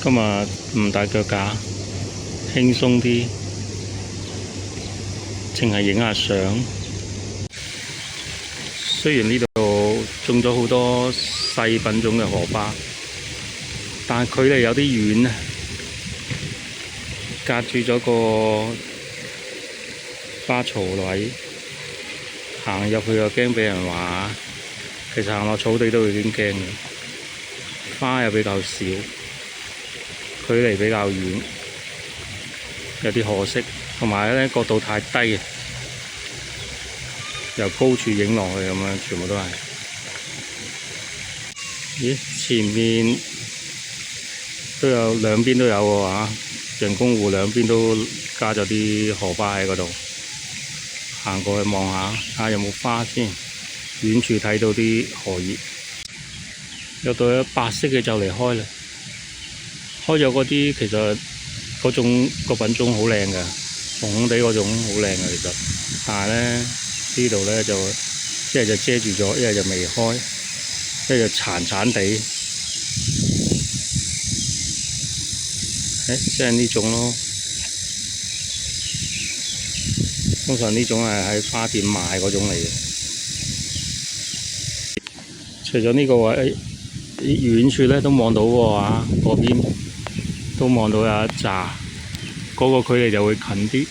今日唔帶腳架，輕鬆啲，淨係影下相。雖然呢度種咗好多細品種嘅荷花，但係距離有啲遠啊，隔住咗個花槽位，行入去又驚俾人話。其實行落草地都已經驚嘅，花又比較少，距離比較遠，有啲可惜。同埋咧角度太低，由高處影落去咁樣，全部都係。咦？前面都有兩邊都有喎嚇，人工湖兩邊都加咗啲荷花喺嗰度。行過去望下，睇下有冇花先。遠處睇到啲荷葉，有對白色嘅就嚟開啦。開咗嗰啲其實嗰種個品種好靚嘅，紅紅地嗰種好靚嘅其實。但係咧呢度咧就一係就遮住咗，一係就未開，一係就殘殘地。即係呢種咯。通常呢種係喺花店買嗰種嚟嘅。除咗呢個位，遠處咧都望到喎嚇，嗰邊都望到有一紮，嗰個距離就會近啲，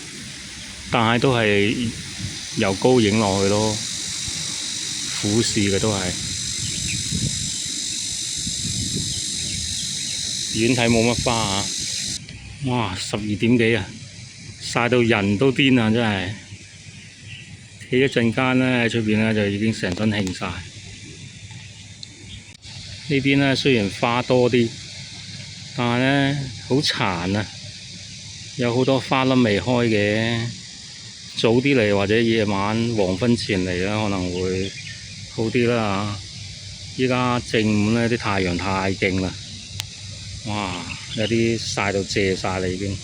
但係都係由高影落去咯，俯視嘅都係，遠睇冇乜花嚇。哇！12點幾啊，曬到人都癲啊！真係企一陣間咧喺出邊咧就已經成身興晒。呢邊咧雖然花多啲，但係咧好殘啊，有好多花粒未開嘅。早啲嚟或者夜晚黃昏前嚟咧，可能會好啲啦嚇。依家正午咧，啲太陽太勁啦，哇！有啲曬到謝晒啦已經。